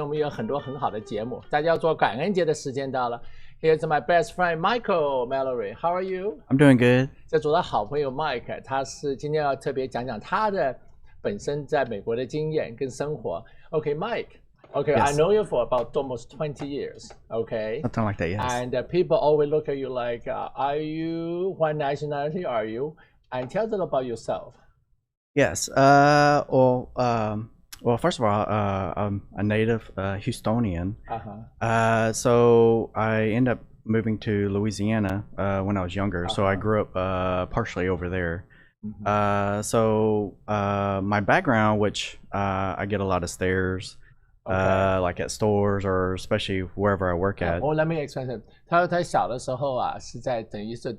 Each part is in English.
我们有很多很好的节目，大家要做感恩节的时间到了。Here's my best friend Michael Mallory. How are you? I'm doing good. 这组的好朋友 Mike， 他是今天要特别讲讲他的本身在美国的经验跟生活。Okay, Mike. Okay, yes. I know you for about almost 20 years. Okay, something like that. Yes. And people always look at you like, are you? What nationality are you? And tell them about yourself. Yes. Well, first of all, I'm a native Houstonian. So I ended up moving to Louisiana when I was younger. So I grew up partially over there. So my background, which I get a lot of stares, like at stores or especially wherever I work at. Let me explain. 他说他小的时候啊，是在等于是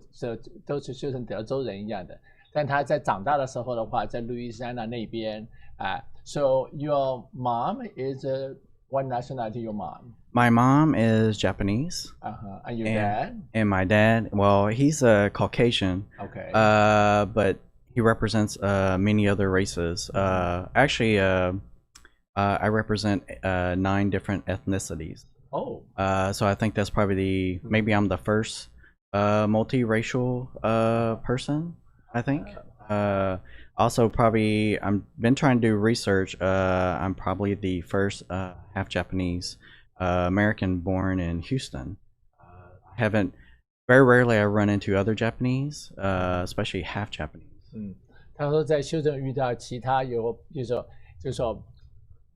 都是就像德州人一样的，但他在长大的时候的话，在路易斯安那那边啊。So your mom is what nationality? Your mom? My mom is Japanese. And your dad? And my dad, well, he's a Caucasian. Okay. But he represents many other races. Actually, I represent 9 different ethnicities. Oh. So I think that's probably maybe I'm the first multiracial person, I think. Also, probably I've been trying to do research. I'm probably the first half Japanese American born in Houston. Very rarely I run into other Japanese, especially half Japanese. 他说在休斯顿遇到其他就是说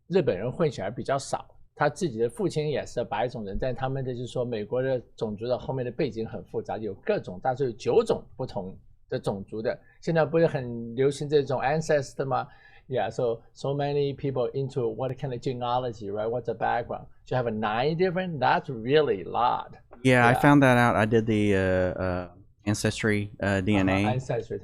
日本人混血儿比较少。他自己的父亲也是白种人，但他们的就是说美国的种族的后面的背景很复杂，有各种，大致有9种不同的种族的。现在不是很流行这种 ancestor 吗 ？Yeah, so many people into what kind of genealogy, right? What's the background? You have 9 different. That's really a lot. Yeah, I found that out. I did the ancestry DNA. Ancestry.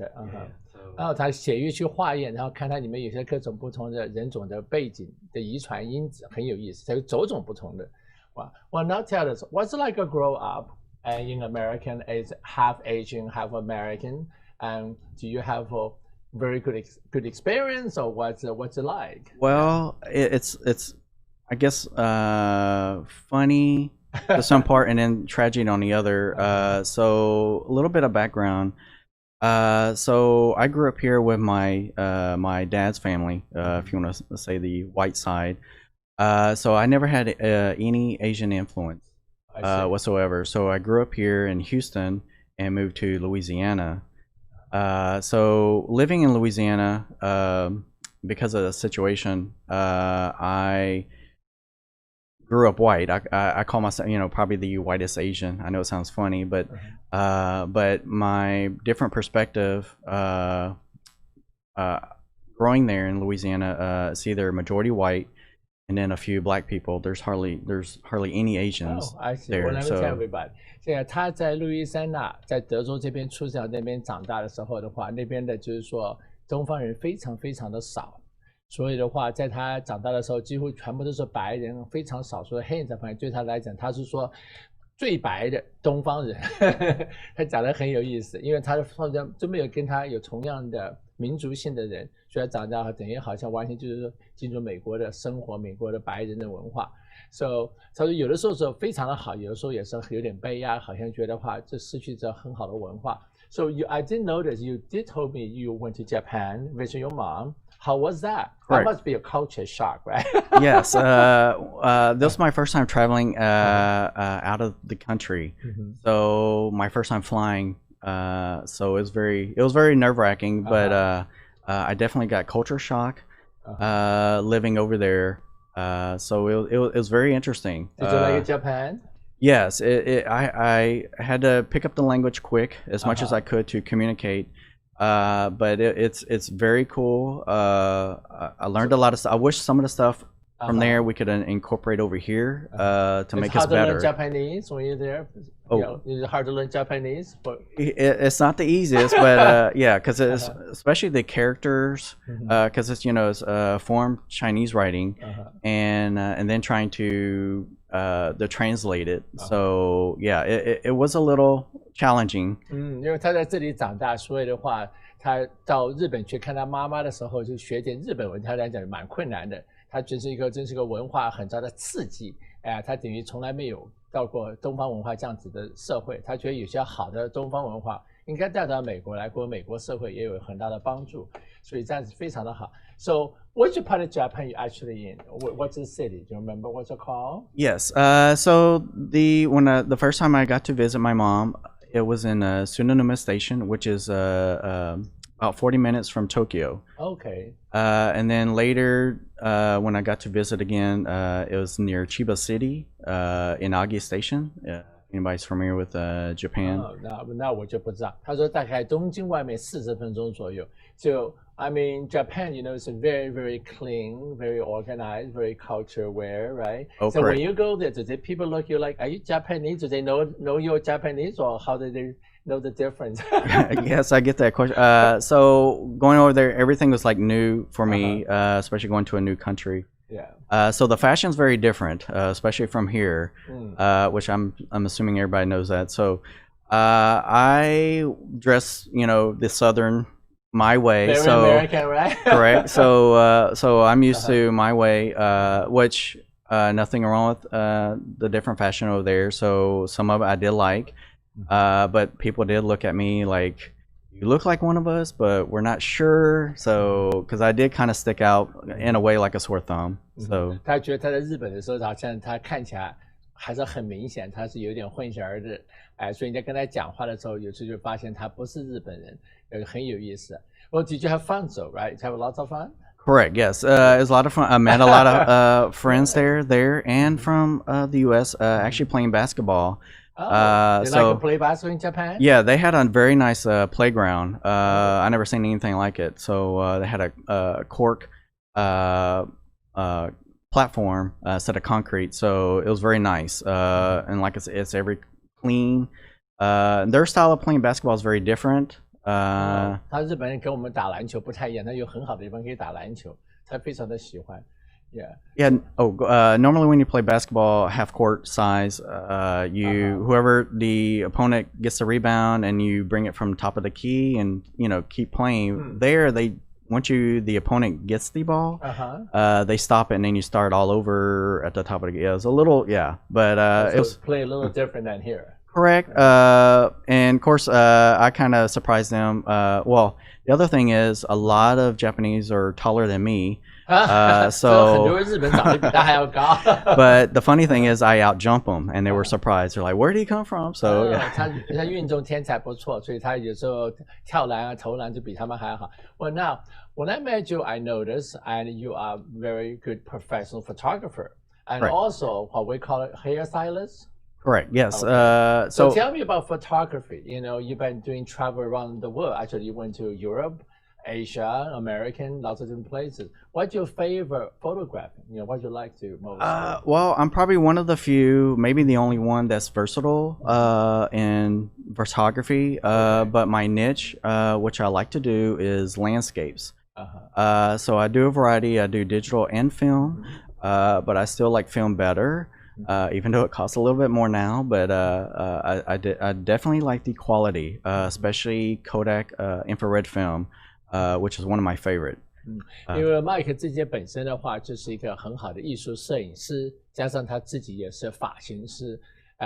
然后他血液去化验，然后看它里面有些各种不同的人种的背景的遗传因子，很有意思。它有9种不同的。哇 Well, now tell us, what's it like to grow up in American as half Asian, half American? And do you have a very good experience, or what's it like? Well, it's I guess funny to some part, and then tragic on the other. So a little bit of background. So I grew up here with my my dad's family, if you want to say the white side. So I never had any Asian influence whatsoever. So I grew up here in Houston and moved to Louisiana. So living in Louisiana, because of the situation, I grew up white. I call myself, probably the whitest Asian. I know it sounds funny, but my different perspective, growing there in Louisiana, it's either majority white and then a few black people. There's hardly any Asians there. Well, let me tell everybody. 现在他在路易斯安那，在德州这边出生，那边长大的时候的话，那边的就是说东方人非常非常的少。所以的话，在他长大的时候，几乎全部都是白人，非常少数的黑人在旁边。对他来讲，他是说最白的东方人。他讲得很有意思，因为他好像就没有跟他有同样的民族性的人，所以他长大等于好像完全就是说进入美国的生活，美国的白人的文化。So 他说有的时候是非常的好，有的时候也是有点悲哀，好像觉得话这失去这很好的文化。So I did notice you did told me you went to Japan with your mom. How was that? That must be a culture shock, right? Yes. This was my first time traveling out of the country. So my first time flying. So it was very nerve-wracking, but I definitely got culture shock living over there. So it was very interesting. Did you like Japan? Yes. I had to pick up the language quick as much as I could to communicate. But it's very cool. I learned a lot of stuff. I wish some of the stuff from there we could incorporate over here to make us better. It's hard to learn Japanese when you're there. Is it hard to learn Japanese? It's not the easiest, but yeah, because especially the characters, because it's it's formed Chinese writing, and then trying to translate it. So yeah, it was a little challenging. 因为他在这里长大，所以的话，他到日本去看他妈妈的时候，就学点日本文，他来讲蛮困难的。它真是一个文化很大的刺激，哎，他等于从来没有到过东方文化这样子的社会，他觉得有些好的东方文化应该带到美国来，或美国社会也有很大的帮助，所以这样子非常的好。So, which part of Japan you actually in? What's the city? Do you remember what's it called? Yes. So the first time I got to visit my mom, it was in Sunanuma Station, which is about 40 minutes from Tokyo. Okay. And then later, when I got to visit again, it was near Chiba City, in Agi Station. Anybody's familiar with Japan? 那我就不知道。他说大概东京外面40分钟左右。So I mean, Japan, you know, is very, very clean, very organized, very culture aware, right? Oh, so correct. when you go there, do people look you like, are you Japanese? Do they know you're Japanese, or how do they know the difference? Yes, I get that question. So going over there, everything was like new for me, especially going to a new country. Yeah. So the fashion's very different, especially from here, which I'm assuming everybody knows that. So I dress, you know, the Southern my way. Very so American, right? correct. So I'm used to my way, which nothing wrong with the different fashion over there. So some of it I did like, but people did look at me like, you look like one of us, but we're not sure. So, because I did kind of stick out in a way like a sore thumb. So 他觉得他在日本的时候，好像他看起来还是很明显，他是有点混血儿的，哎，所以你在跟他讲话的时候，有时就发现他不是日本人，很有意思。Well, did you have fun though, right? Have lots of fun? correct. Yes, it was a lot of fun. I met a lot of friends there and from the U.S. Actually playing basketball. Oh, they so like to play basketball in Japan? yeah, they had a very nice playground. I never seen anything like it. So they had a cork platform set of concrete. So it was very nice. And like I said, it's very clean. Their style of playing basketball is very different. 他日本人跟我们打篮球不太一样，他有很好的地方可以打篮球，他非常的喜欢。Yeah. Yeah. Oh, normally when you play basketball, half court size, whoever the opponent gets the rebound and you bring it from top of the key and you know keep playing. There, once the opponent gets the ball, they stop it and then you start all over at the top of the key. It was a little, but so it was play a little different than here. correct. And of course, I kind of surprised them. Well, the other thing is a lot of Japanese are taller than me. So, 很多日本长得比他还要高。but the funny thing is, I outjump them, and they were surprised. They're like, "Where did he come from?" So, yeah. 他运动天才不错，所以他有时候跳篮啊、投篮就比他们还好。Well, now when I met you, I noticed, and you are very good professional photographer, and Right. also what we call it hairstylist. Correct. Yes. Okay. So tell me about photography. You know, you've been doing travel around the world. Actually, you went to Europe, Asia, American, lots of different places. What's your favorite photographing? You know, what you like to most? well, I'm probably one of the few, maybe the only one that's versatile in photography. But my niche, which I like to do, is landscapes. So I do a variety. I do digital and film, but I still like film better. Even though it costs a little bit more now, but I definitely like the quality, especially Kodak infrared film, which is one of my favorite. 因为 Mike 自己本身的话就是一个很好的艺术摄影师，加上他自己也是发型师，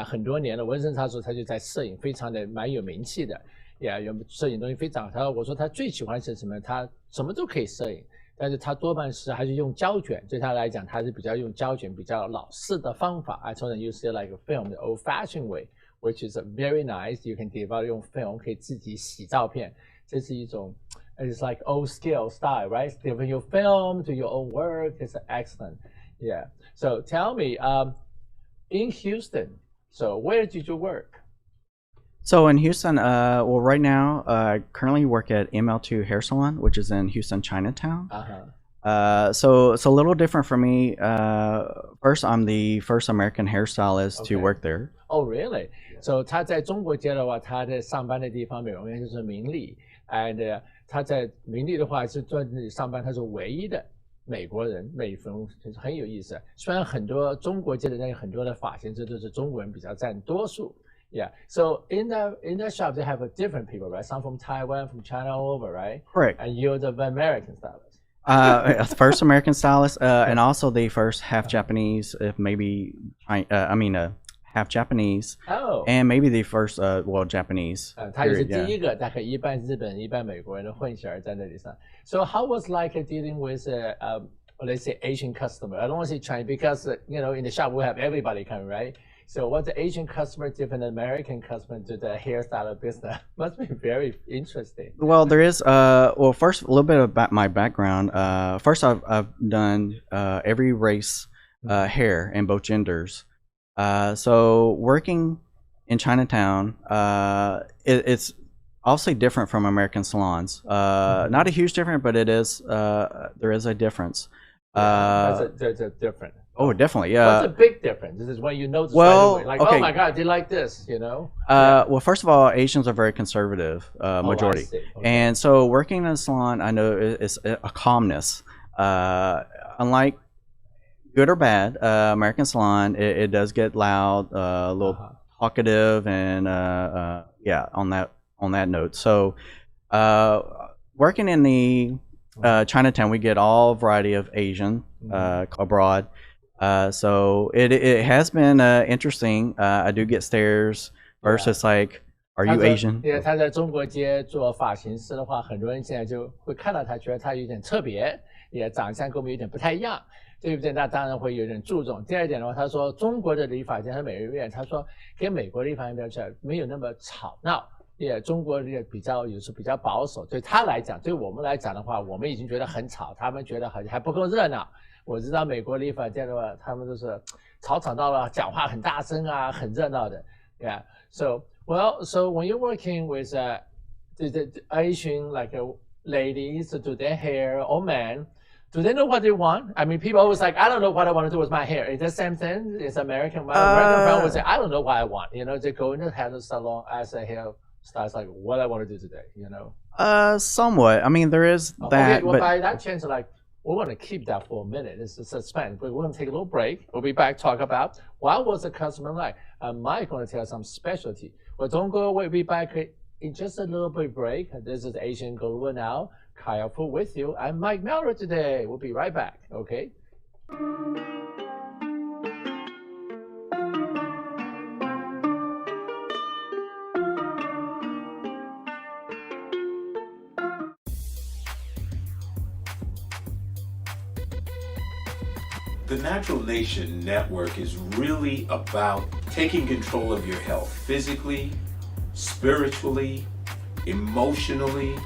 很多年了。文森他说他就在摄影非常的蛮有名气的，也有摄影东西非常好。我说他最喜欢是什么？他什么都可以摄影。但是他多半是还是用胶卷，对他来讲，他是比较用胶卷比较老式的方法。I told him you see like a film the old-fashioned way, which is very nice. You can develop 用 film 可以自己洗照片，这是一种 it's like old skill style, right? Develop your film to your own work is excellent. Yeah. So tell me, in Houston, so where did you work? So in Houston, well, right now, I currently work at ML2 Hair Salon, which is in Houston, Chinatown. So it's a little different for me. First, I'm the first American hairstylist to work there. Oh, really? So 他在中国街的话，他在上班的地方美容院就是明丽 ，and 他在明丽的话是在那里上班，他是唯一的美国人美容，就是很有意思。虽然很多中国街的那很多的发型师都是中国人比较占多数。Yeah. So in the shop, they have different people, right? Some from Taiwan, from China, all over, right? Correct. And you're the American stylist. First American stylist, and also the first half Japanese, if maybe, half Japanese, and maybe the first, well, Japanese. 他也是 period, 第一个，大概一半日本人、一半美国人的混血儿在那里上。So how was like dealing with let's say Asian customer? I don't want to say Chinese because you know in the shop we have everybody coming, right? So what's the Asian customer different than American customer to the hairstyle business? Must be very interesting. Well, there is, well, first, a little bit about my background. First, I've done every race hair in both genders. So working in Chinatown, it's obviously different from American salons. Not a huge difference, but it is, there is a difference. There's a difference. Oh, definitely, yeah. What's a big difference? This is when you notice right away. Like, okay. oh my God, they like this, you know? Well, first of all, Asians are very conservative, majority. I see. Okay. And so working in a salon, I know it's a calmness. Unlike good or bad, American salon, it does get loud, a little talkative, and yeah, on that note. So working in the Chinatown, we get all variety of Asian abroad. So it has been interesting. I do get stares. First, it's like, are you Asian? 因为他在中国街做发型师的话，很多人现在就会看到他，觉得他有点特别，也长相跟我们有点不太一样，对不对？那当然会有点注重。第二点的话，他说中国的理发店和美容院，他说跟美国理发店比起来没有那么吵闹。也中国也比较有时比较保守，对他来讲，对我们来讲的话，我们已经觉得很吵，他们觉得还不够热闹。我知道美国理发店的话，他们都是吵到了，讲话很大声啊，很热闹的。Yeah. So when you're working with the Asian ladies to do their hair or men, do they know what they want? I mean, people always like, I don't know what I want to do with my hair. Is the same thing? It's American. My American friend would say, I don't know what I want. You know, they go into the hair salon as a hair stylist, like what I want to do today. You know. Somewhat. I mean, there is that. Okay, well, but by that chance, like. We're going to keep that for a minute. It's a suspense. But we're going to take a little break. We'll be back, talk about what was the customer like. Mike going to tell some specialty. Well, don't go away. We'll be back in just a little bit break. This is Asian Global Now. Kyle Fu with you. I'm Mike Meller today. We'll be right back. Okay. The Natural Nation Network is really about taking control of your health physically, spiritually, emotionally,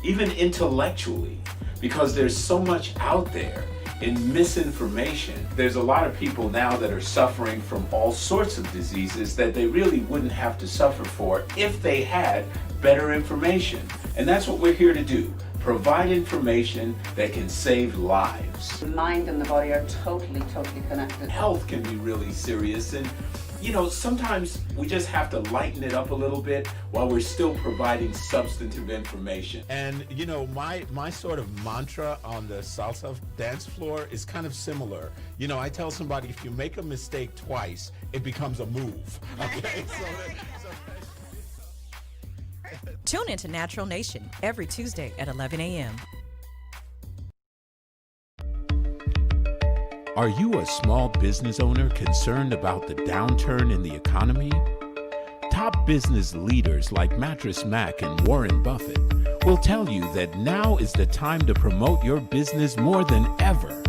even intellectually, because there's so much out there in misinformation. There's a lot of people now that are suffering from all sorts of diseases that they really wouldn't have to suffer for if they had better information. And that's what we're here to do. Provide information that can save lives. The mind and the body are totally connected. Health can be really serious, and you know, sometimes we just have to lighten it up a little bit while we're still providing substantive information. And you know, my sort of mantra on the salsa dance floor is kind of similar. You know, I tell somebody, if you make a mistake twice, it becomes a move. Okay, Tune into Natural Nation every Tuesday at 11 a.m. Are you a small business owner concerned about the downturn in the economy? Top business leaders like Mattress Mac and Warren Buffett will tell you that now is the time to promote your business more than ever.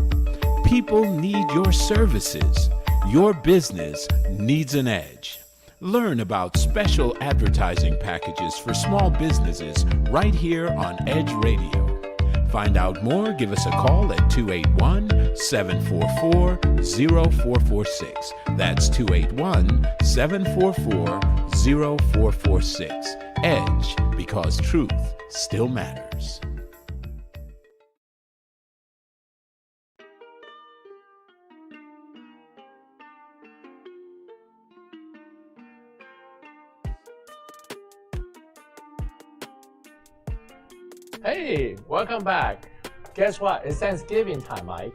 People need your services. Your business needs an edge. Learn about special advertising packages for small businesses right here on Edge Radio. Find out more, give us a call at 281-744-0446. That's 281-744-0446. Edge, because truth still matters. Hey, welcome back. Guess what? It's Thanksgiving time, Mike.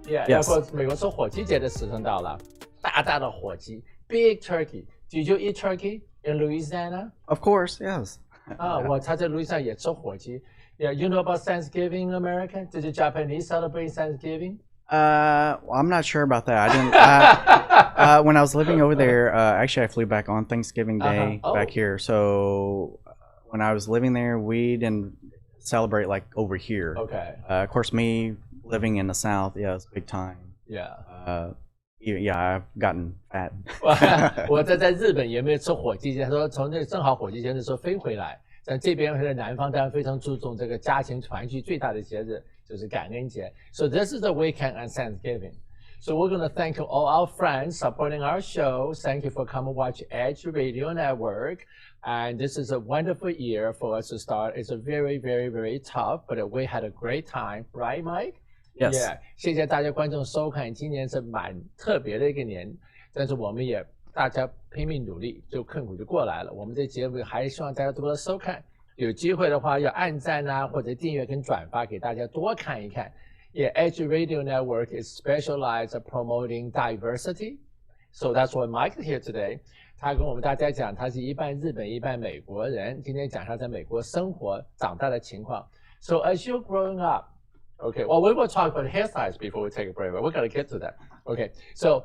Yeah, Yes. 要过美国是火鸡节的时辰到了，大大的火鸡 ，Big turkey. Did you eat turkey in Louisiana? of course, yes. 他在路易斯安也吃火鸡。Yeah, you know about Thanksgiving in America? Did the Japanese celebrate Thanksgiving? I'm not sure about that. I didn't. When I was living over there, actually, I flew back on Thanksgiving Day back here. So when I was living there, we didn't celebrate like over here. Okay. Of course, me living in the South, yeah, it's big time. Yeah. Yeah, I've gotten fat. 我在日本也没有吃火鸡节，他说从那正好火鸡节的时候飞回来。但这边在南方当然非常注重这个家庭团聚，最大的节日就是感恩节。So this is the weekend on Thanksgiving. So we're going to thank all our friends supporting our show. Thank you for coming watch Edge Radio Network. And this is a wonderful year for us to start. It's a very, very, very tough, but we had a great time, right, Mike? Yes. Yeah. 谢谢大家观众收看，今年是蛮特别的一个年，但是我们也大家拼命努力，就困苦就过来了。我们这节目还希望大家多多收看，有机会的话要按赞啊，或者订阅跟转发给大家多看一看。Yeah, Edge Radio Network is specialized at promoting diversity. So that's why Mike is here today. 他跟我们大家讲，他是一半日本一半美国人，今天讲他在美国生活长大的情况。So as you're growing up, okay, well we will talk about hairstyles before we take a break, but we're going to get to that. Okay, so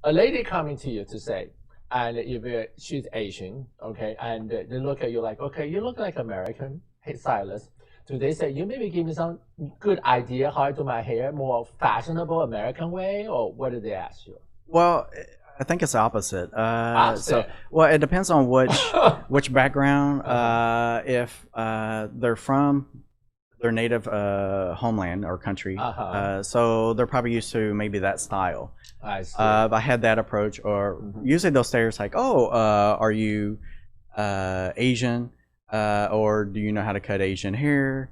a lady coming to you to say, and if she's Asian, okay, and they look at you like, okay, you look like American hairstylist. Do they say, you maybe give me some good idea how to do my hair, more fashionable American way, or what do they ask you? Well, I think it's the opposite. Opposite. Well, it depends on which background. If they're from their native homeland or country, so they're probably used to maybe that style. I see. I had that approach, or usually they'll say it's like, oh, are you Asian? Or do you know how to cut Asian hair?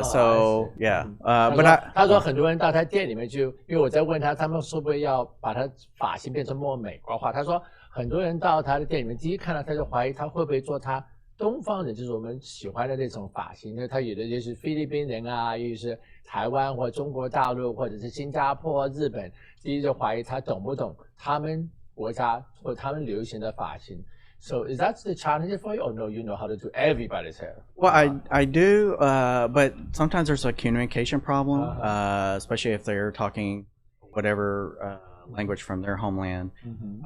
So yeah. But 他说很多人到他店里面去，因为我在问他，他们会不会要把他发型变成more美国化？他说很多人到他的店里面，第一看到他就怀疑他会不会做他东方人，就是我们喜欢的那种发型。因为他有的就是菲律宾人啊，又是台湾或中国大陆或者是新加坡、日本，第一就怀疑他懂不懂他们国家或他们流行的发型。So is that the challenge for you, or no? You know how to do everybody's hair? Well, I do, but sometimes there's a communication problem, especially if they're talking whatever language from their homeland.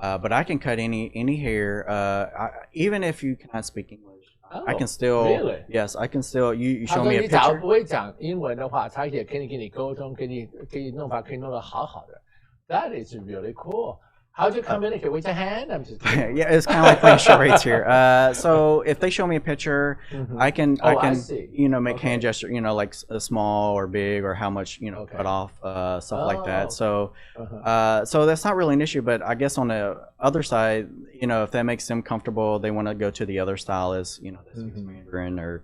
But I can cut any hair, even if you cannot speak English. I can still. Really? Yes, I can still. You 他 show 说 me a 你假如 picture. 不会讲英文的话，他也可以跟你沟通，给你弄法可以弄得好好的。That is really cool. How'd you communicate? With your hand? I'm just kidding. Yeah, it's kind of like playing charades here. So if they show me a picture, I can I see. Make Okay. hand gesture, like a small or big or how much, Okay. cut off, stuff like Oh. that. So, so that's not really an issue. But I guess on the other side, if that makes them comfortable, they want to go to the other stylist, that speaks Mandarin or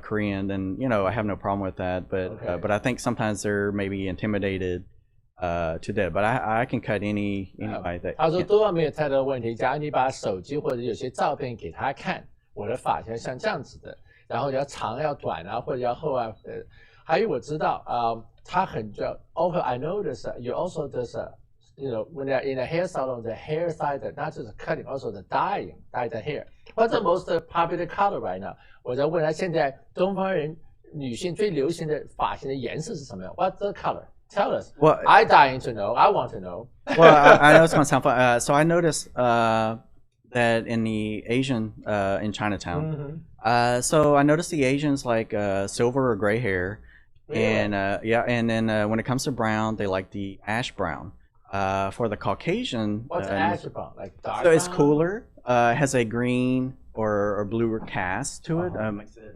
Korean, then I have no problem with that. But Okay. but I think sometimes they're maybe intimidated to that. But I can cut any anybody that. 他说 can. 多没有太多问题，假如你把手机或者有些照片给他看，我的发型像这样子的，然后要长要短啊，或者要厚啊。还有我知道他很重要。Also, I noticed that you also does when they're in a hair salon, the hair side, not just cutting, also the dye the hair. What's the most popular color right now? 我在问他现在东方人女性最流行的发型的颜色是什么样 ？What's the color? Tell us. Well, I dying to know. I want to know. Well, I know it's gonna sound fun. So I noticed that in the Asian in Chinatown. So I noticed the Asians like silver or gray hair, Really? and and then when it comes to brown, they like the ash brown. For the Caucasian, What's ash brown? Like dark so it's brown? cooler. Has a green or blue cast to it. Makes it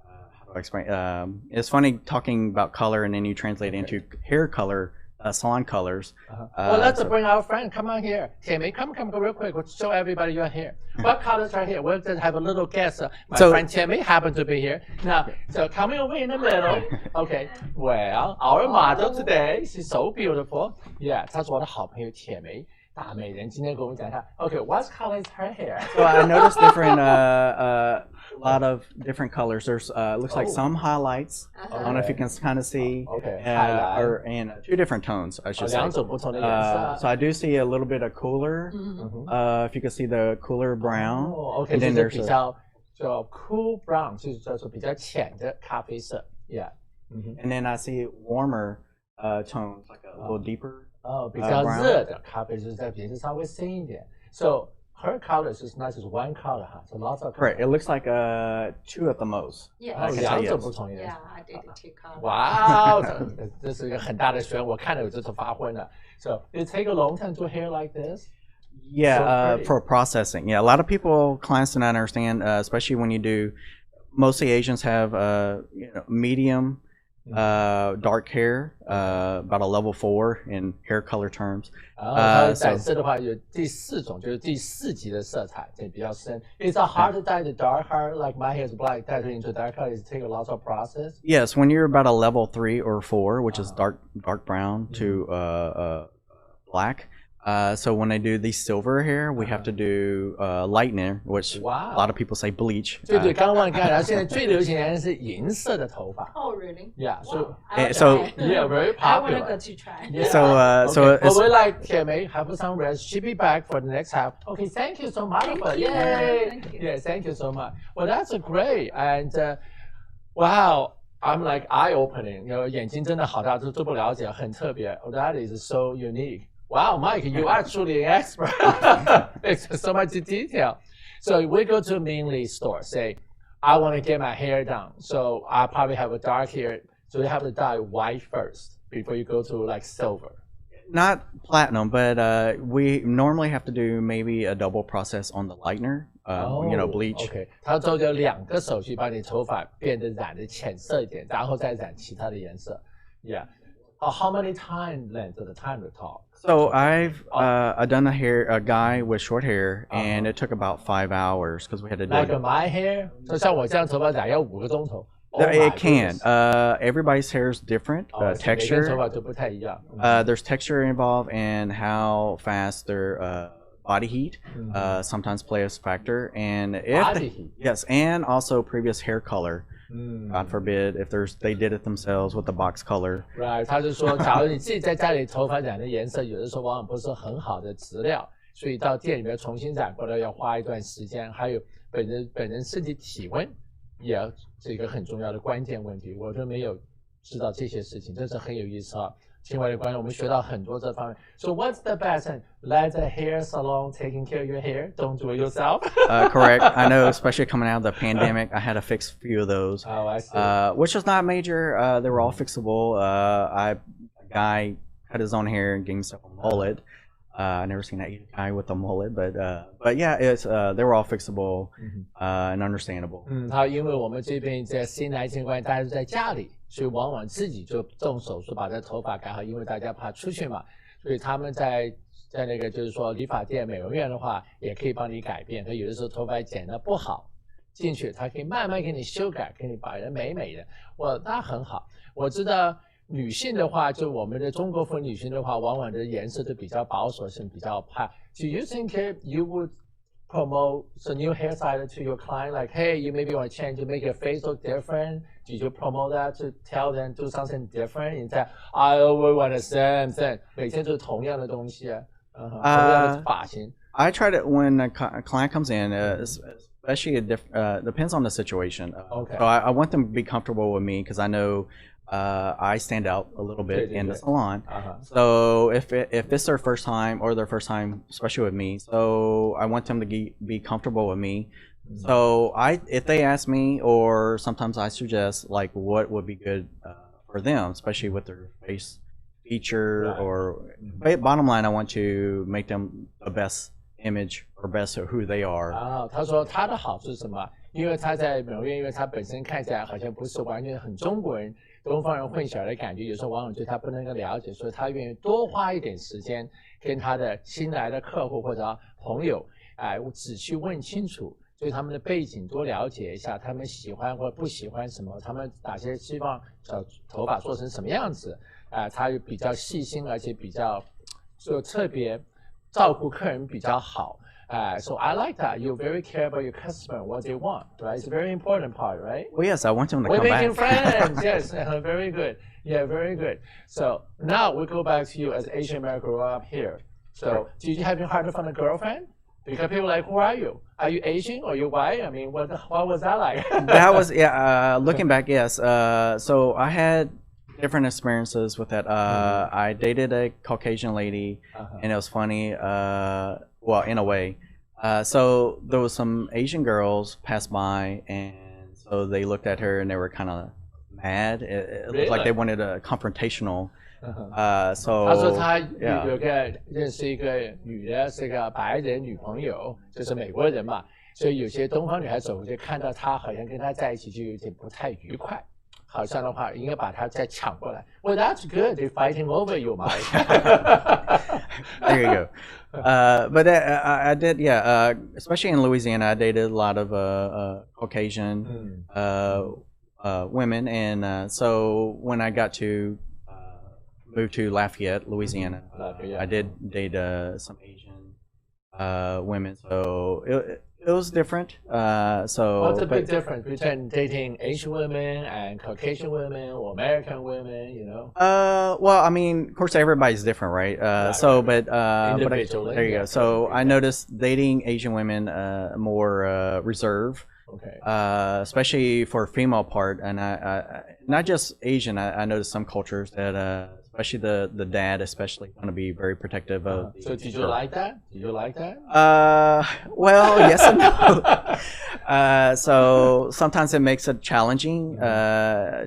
how do I explain? It's funny talking about color and then you translate it into hair color, salon colors. Well, let's so- bring our friend. Come on here. Timmy, come real quick. We'll show everybody your hair. What colors right here? We'll just have a little guess. My So- friend Timmy happened to be here. Now, so coming over in the middle. Okay. Well, our model today, she's so beautiful. Yeah, 她是我的好朋友铁梅。大美人今天给我们讲一下 Okay, what color is her hair? So I noticed different, a lot of different colors. There's looks like some highlights. I don't know if you can kind of see. Okay, highlight. Or and two different tones, I should say. 两种不同的颜色。 So I do see a little bit of cooler. If you can see the cooler brown. Oh, okay, and then 就是 there's 比较叫 cool brown， 就是叫做比较浅的咖啡色。Yeah. And then I see warmer tones, like a little deeper. 比较热的咖啡就是在颜色稍微深一点。So her color is not just one color, huh? So lots of color. Right. It looks like 2 at the most. Yeah. 哦， I can 两 tell 种 yes. 不同颜色。 Yeah, I did the two colors. 哇哦，这是一个很大的学问，我看了有这次发挥了。So it take a long time to hair like this. Yeah, So pretty. for processing. Yeah, a lot of people, clients do not understand, especially when you do. Mostly Asians have medium, dark hair, about a level 4 in hair color terms. 然后它的染色的话有第4种，就是第4级的色彩，这比较深。It's hard to dye the dark hair like my hair is black, dye it into dark color. It take a lot of process. Yes, when you're about a level 3 or 4, which is dark brown to black. So when I do the silver hair, we have to do lightener, which Wow. a lot of people say bleach. 对对，刚刚忘了看，然后现在最流行的是银色的头发。 Oh, really? Yeah, so I so- wanna try. yeah, very I want to popular. go to try. Yeah. So Okay. it's- But we like Kimmei, have some rest. She'll be back for the next half. Okay, thank you so much. Thank for you. Yay. Thank you. Yeah, thank you so much. Well, that's great. And wow, I'm like eye-opening. 眼睛真的好大，都不了解，很特别。That is so unique. Wow, Mike, you are truly an expert. It's so much detail. So we go to a mainly store, say, I want to get my hair done. So I probably have a dark hair. So you have to dye white first before you go to like silver. not platinum, but we normally have to do maybe a double process on the lightener, bleach. OK， 它都有2个手续把你头发变得染的浅色一点，然后再染其他的颜色。Yeah. How many time length of the time to talk? So I've done a guy with short hair, and it took about 5 hours because we had to do Like it. my hair，就像我这样头发染要5个钟头。Oh my It can. goodness. Everybody's hair is different. 每个人头 Texture. 发都不太一样。 There's texture involved and how fast their body heat sometimes play a factor. And if Body heat. yes, and also previous hair color. God forbid if they did it themselves with the box color. Right， 他就说，假如你自己在家里头发染的颜色，有的时候往往不是很好的质料，所以到店里面重新染过来要花一段时间。还有本人身体体温，也是一个很重要的关键问题。我都没有知道这些事情，真是很有意思啊。亲爱的观众，我们学到很多这方面。So what's the best? Let the hair salon taking care of your hair. Don't do it yourself. Correct. I know, especially coming out of the pandemic, I had to fix a few of those. Oh, I see. Which was not major. They were all fixable. A guy cut his own hair and gave himself a mullet. I never seen a guy with a mullet, but yeah, they were all fixable and understandable. 他因为我们这边在新来情况，大家都在家里，所以往往自己就动手术把这头发改好，因为大家怕出去嘛，所以他们在那个就是说理发店、美容院的话，也可以帮你改变。他有的时候头发剪得不好，进去他可以慢慢给你修改，给你把人美美的。那很好。我知道女性的话，就我们的中国风女性的话，往往的颜色都比较保守性，比较怕。Do you think you would promote some new hairstyle to your client? Like, hey, you maybe want to change to make your face look different? Did you promote that to tell them do something different? Instead, I always want the same thing. 每天都是同样的东西啊，同样的发型。I try to when a client comes in, especially depends on the situation. Okay. So I want them to be comfortable with me because I know I stand out a little bit in the salon. So if it's their first time or their first time, especially with me, so I want them to be comfortable with me. So if they ask me, or sometimes I suggest like what would be good for them, especially with their face feature, or bottom line, I want to make them the best image or best of who they are. 他说他的好处是什么？因为他在美容院，因为他本身看起来好像不是完全很中国人、东方人混血的感觉，有时候往往对他不能够了解，所以他愿意多花一点时间跟他的新来的客户或者朋友，仔细问清楚，对他们的背景多了解一下，他们喜欢或不喜欢什么，他们哪些希望头发做成什么样子，他比较细心，而且比较就特别照顾客人比较好。So I like that. You very care about your customer, what they want, right? It's a very important part, right? Well, yes, I want them to We're come making back. friends. Yes, very good. Yeah, very good. So now we go back to you as Asian American grew up here. So did you have hard to find a girlfriend? Because people are like, who are you? Are you Asian or you white? I mean, what was that like? That was looking back, yes. So I had different experiences with that. I dated a Caucasian lady, and it was funny. Well, in a way. So there was some Asian girls passed by, and so they looked at her and they were kind of mad. It looked like they wanted a confrontational. So 他说他有个认识一个女的，是个白人女朋友，就是美国人嘛，所以有些东方女孩走过去看到他，好像跟他在一起就有点不太愉快。好像的话，应该把他再抢过来。Well, that's good. They're fighting over you, Mike. There you go. But I did, especially in Louisiana, I dated a lot of Caucasian women, and so when I got to move to Lafayette, Louisiana, I did date some Asian women. So it was different. So what's the big difference between dating Asian women and Caucasian women or American women? You know. Well, I mean, of course, everybody's different, right? But individually, there you go. So I noticed dating Asian women more reserved. Okay. Especially for female part, and I not just Asian. I noticed some cultures that especially the dad especially want to be very protective of. So did you like that? Did you like that? Well, yes and no. So sometimes it makes it challenging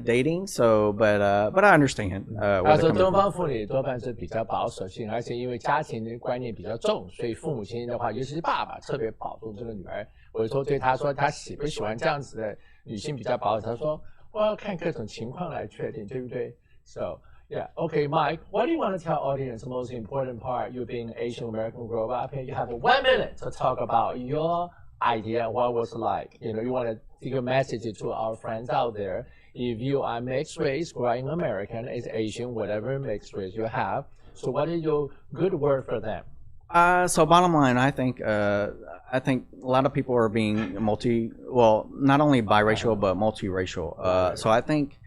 dating. So, but I understand. 他说东方妇女多半是比较保守性，而且因为家庭的观念比较重，所以父母亲的话，尤其是爸爸特别保重这个女儿。我就说对他说他喜不喜欢这样子的女性比较保守，他说我要看各种情况来确定，对不对 ？So yeah, okay, Mike, what do you want to tell audience the most important part? You being Asian American grow up here, you have 1 minute to talk about your idea, what was like. You know, you want to give a message to our friends out there. If you are mixed race, growing American, is Asian, whatever mixed race you have. So what is your good word for them? So bottom line, I think a lot of people are being not only biracial but multiracial. So I think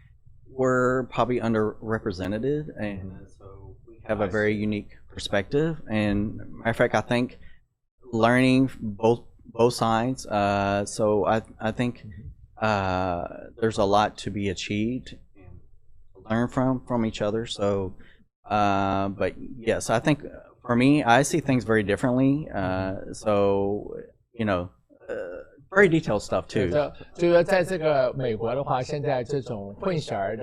we're probably underrepresented, and so we have a very unique perspective. And matter of fact, I think learning both sides. So I think there's a lot to be achieved and learn from each other. So, but yes, I think. For me, I see things very differently. So, you know, very detailed stuff too. 就是在这个美国的话，现在这种混血儿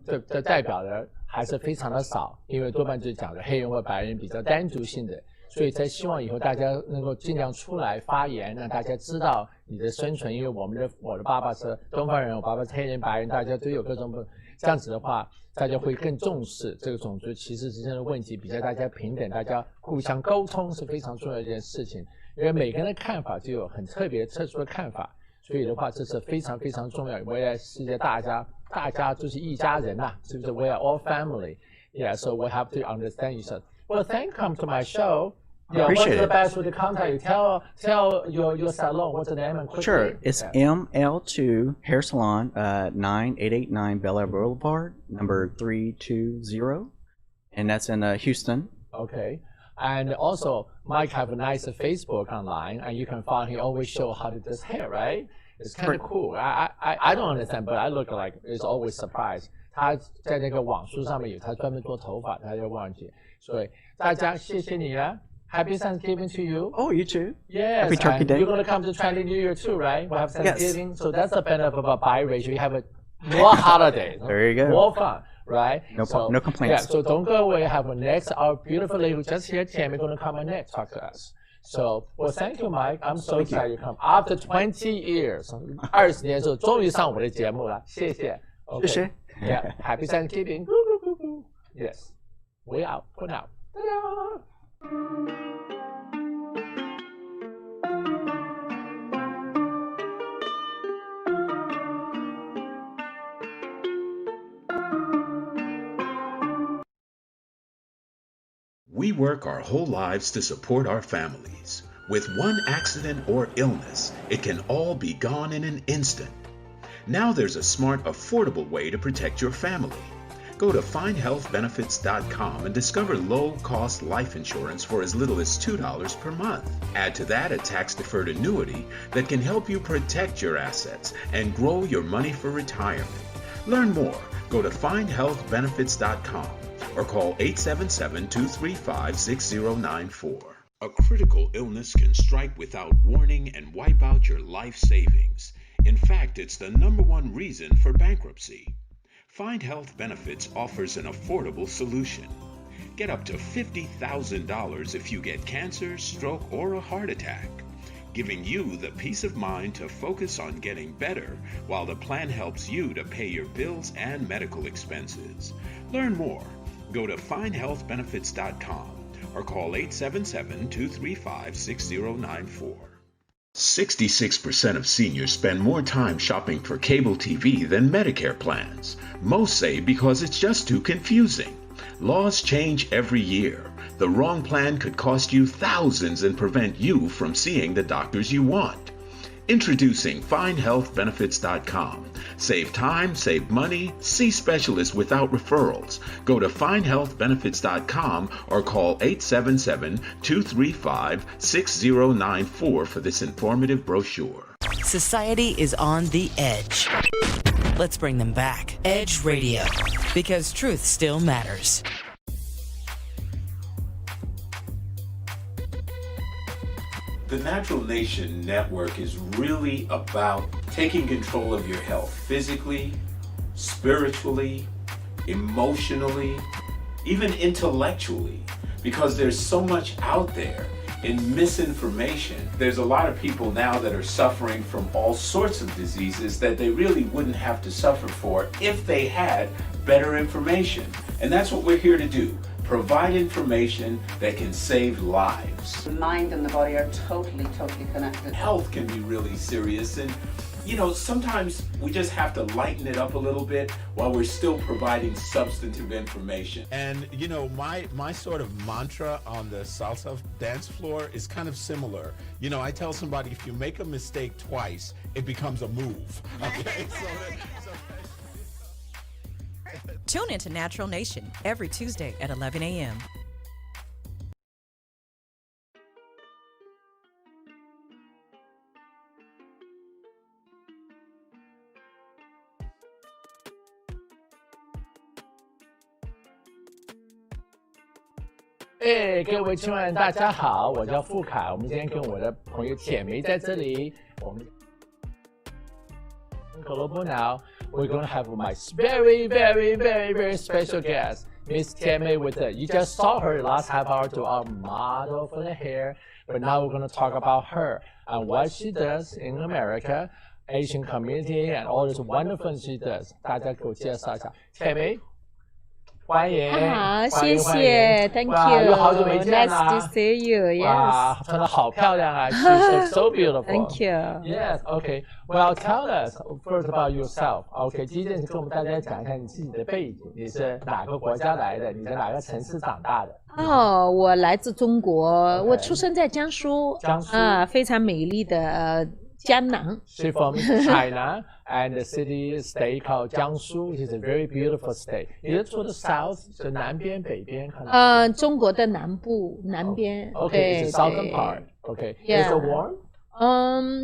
的代表的还是非常的少，因为多半就是讲的黑人或白人比较单独性的，所以才希望以后大家能够尽量出来发言，让大家知道你的生存。因为我的爸爸是东方人，我爸爸是黑人、白人，大家都有各种这样子的话。大家会更重视这个种族歧视之间的问题，比较大家平等，大家互相沟通是非常重要的一件事情。因为每个人的看法就有很特殊的看法，所以的话这是非常非常重要。未来世界大家就是一家人呐，是不是 ？We are all family. Yeah, so we have to understand each other. Well, thank you come to my show. Yeah, what's the best way to contact you? Tell your salon. What's the name and quickly? Sure, it's ML2 Hair Salon, 9889 Bel Air Boulevard, number 320, and that's in Houston. Okay, and also Mike have a nice Facebook online, and you can find he always show how to do his hair, right? It's kind of cool. I don't understand, but I look like it's always surprised. 他在那个网书上面有他专门做头发，他就忘记，所以大家谢谢你啊。Happy Thanksgiving to you. Oh, you too. Yes. Happy Turkey Day. You're going to come to Chinese New Year too, right? We'll have Thanksgiving. Yes. So that's the benefit of a biracial. You have a more holiday. There you go. More fun, right? No complaints. Yeah, so don't go away. Have a next, our beautiful lady who just here, Tammy, going to come and next talk to us. So, well, thank you, Mike. I'm so excited you come. After 20 years, 20年之后终于上我的节目了，谢谢。谢谢。Yeah. Happy Thanksgiving. Yes. We out. For now. Ta-da! We work our whole lives to support our families. With one accident or illness, it can all be gone in an instant. Now there's a smart, affordable way to protect your family. Go to findhealthbenefits.com and discover low-cost life insurance for as little as $2 per month. Add to that a tax-deferred annuity that can help you protect your assets and grow your money for retirement. Learn more. Go to findhealthbenefits.com or call 877-235-6094. A critical illness can strike without warning and wipe out your life savings. In fact, it's the #1 reason for bankruptcy. Find Health Benefits offers an affordable solution. Get up to $50,000 if you get cancer, stroke, or a heart attack, giving you the peace of mind to focus on getting better while the plan helps you to pay your bills and medical expenses. Learn more. Go to findhealthbenefits.com or call 877-235-6094. 66% of seniors spend more time shopping for cable TV than Medicare plans. Most say because it's just too confusing. Laws change every year. The wrong plan could cost you thousands and prevent you from seeing the doctors you want. Introducing FindHealthBenefits.com. Save time, save money, see specialists without referrals. Go to FindHealthBenefits.com or call 877-235-6094 for this informative brochure. Society is on the edge. Let's bring them back. Edge Radio, because truth still matters. The Natural Nation Network is really about taking control of your health physically, spiritually, emotionally, even intellectually, because there's so much out there in misinformation. There's a lot of people now that are suffering from all sorts of diseases that they really wouldn't have to suffer for if they had better information. And that's what we're here to do. Provide information that can save lives. The mind and the body are totally connected. Health can be really serious, and sometimes we just have to lighten it up a little bit while we're still providing substantive information. And my sort of mantra on the salsa dance floor is kind of similar. I tell somebody, if you make a mistake twice, it becomes a move. Okay, Tune into Natural Nation every Tuesday at 11 a.m.各位亲爱的大家好，我叫傅凯，我们今天跟我的朋友铁梅在这里，我们Global now, we're going to have my very special guest, Miss Tianmei with it. You just saw her last half hour to our model for the hair, but now we're going to talk about her and what she does in America, Asian community, and all this wonderful she does. 大家给我介绍一下，铁梅。欢迎，好，谢谢 ，Thank you， 又好久没见了 ，Nice to see you，Yes， 哇，穿得好漂亮啊 ，She's so beautiful。 Thank you。 Yes, okay. Well, tell us first about yourself. Okay， 第一件事跟我们大家讲一下你自己的背景，你是哪个国家来的？你在哪个城市长大的？我来自中国，我出生在江苏，非常美丽的江南。She's from China and the city state called Jiangsu, which is a very beautiful state. 你是住的 South， 是南边、北边？中国的南部，南边。Okay, it's the southern part. Okay, is it warm?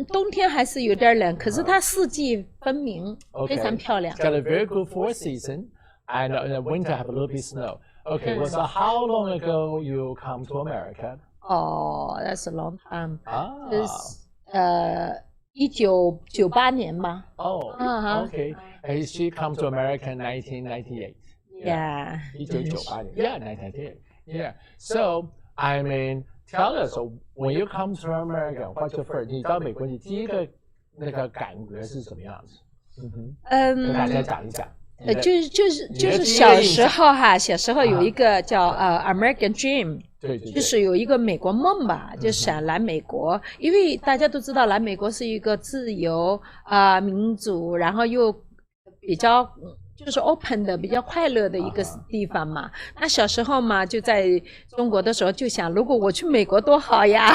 冬天还是有点冷，可是它四季分明，非常漂亮。It's got a very good fall season, and in the winter have a little bit snow. Okay, well, so how long ago you come to America? That's a long time. 1998年吧。Okay. And she come to America in 1998. Yeah. 1998年。Yeah, 1998. Yeah. So, I mean, tell us when you come to America, what's your first? 你到美国，你第一个那个感觉是什么样子？跟大家讲一讲。就是小时候有一个叫American Dream。对，就是有一个美国梦吧，就想来美国，因为大家都知道来美国是一个自由民主，然后又比较就是 open 的比较快乐的一个地方嘛。那小时候嘛，就在中国的时候就想，如果我去美国多好呀。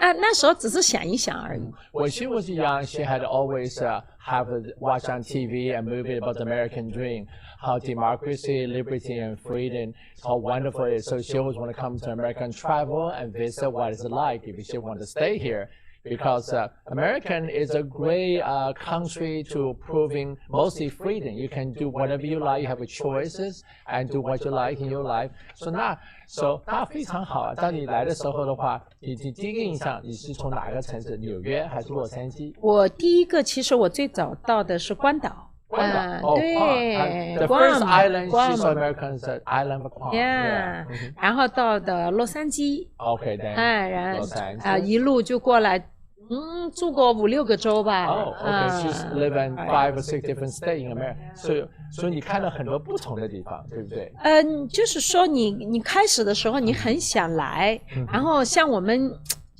那时候只是想一想而已。When she was young, she had always have watched on TV a movie about the American dream, how democracy, liberty, and freedom, how wonderful it is. So she always want to come to America and travel and visit what it's like if she want to stay here. Because American is a great country to proving mostly freedom. You can do whatever you like. You have choices and do what you like in your life. So 它非常好啊。当你来的时候的话，你第一个印象你是从哪个城市？纽约还是洛杉矶？我第一个其实我最早到的是关岛。对 The first island she saw American is the island of Guam. Yeah. 然后到的洛杉矶。Okay, then. 然后一路就过来，住过5-6个州吧。Okay. She's lived in 5 or 6 different states in America. 所以你看了很多不同的地方，对不对？就是说你开始的时候你很想来，然后像我们。